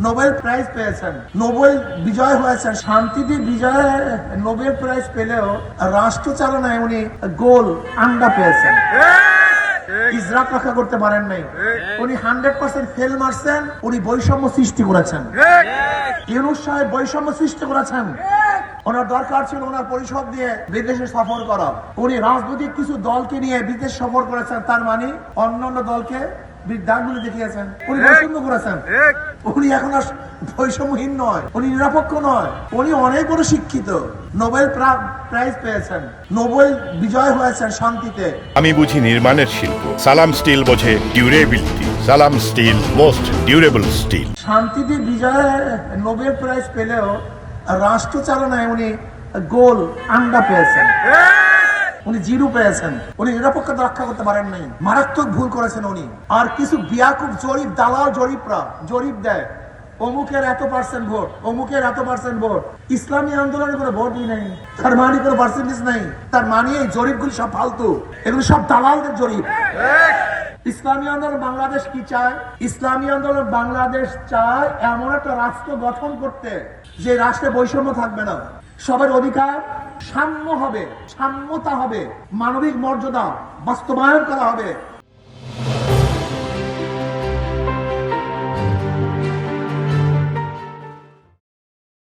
Nobel prize পেয়েছেন, Nobel বিজয় হয়েছেন, শান্তিতে বিজয় নোবেল প্রাইজ পেলেও রাষ্ট্র চালনায় উনি গোল আন্ডা পেয়েছেন। ইসরাক রক্ষা করতে পারেন নাই, উনি 100% ফেল মারছেন, উনি বৈষম্য সৃষ্টি করেছেন। ইউনূস সাহেব বৈষম্য সৃষ্টি করেছেন। ওনার দরকার ছিল ওনার পরিষদ দিয়ে বিদেশে সফর করা, উনি রাজনৈতিক কিছু দলকে নিয়ে বিদেশ সফর করেছেন, তার মানে অন্যান্য দলকে দাগগুলি দেখিয়েছেন, উনি বৈষম্য করেছেন। উনি এখন আর বৈষম্যহীন নয়, উনি নিরপেক্ষ নয়, উনি অনেক বড় শিক্ষিত, নোবেল প্রাইজ পেয়েছেন, নোবেল বিজয় হয়েছেন শান্তিতে। আমি বুঝি নির্মাণের শিল্প, সালাম স্টিল বোঝে ডিউরেবিলিটি। সালাম স্টিল, মোস্ট ডিউরেবল স্টিল। শান্তিতে বিজয় নোবেল প্রাইজ পেলেও রাষ্ট্র চালনায় উনি গোল আন্ডা পেয়েছেন, উনি জিরো পেয়েছেন, উনি নিরপেক্ষতা রক্ষা করতে পারেন নাই, মারাত্মক ভুল করেছেন উনি। আর কিছু বিয়াকুব জরিপ দালাল জরিপ দেয়, অমুকের এত পার্সেন্ট ভোট, অমুকের এত পার্সেন্ট ভোট, ইসলামী আন্দোলনের কোনো ভোটই নেই, তার মানে কোনো পার্সেন্টেজ নেই, তার মানে এই জরিপগুলি সব ফালতু, এগুলো সব দালালদের জরিপ। ইসলামী আন্দোলন বাংলাদেশ কি চায়? ইসলামী আন্দোলন বাংলাদেশ চায় এমন একটা রাষ্ট্র গঠন করতে যে রাষ্ট্রে বৈষম্য থাকবে না, সবার অধিকার সাম্য হবে, সাম্যতা হবে, মানবিক মর্যাদা বাস্তবায়ন করা হবে,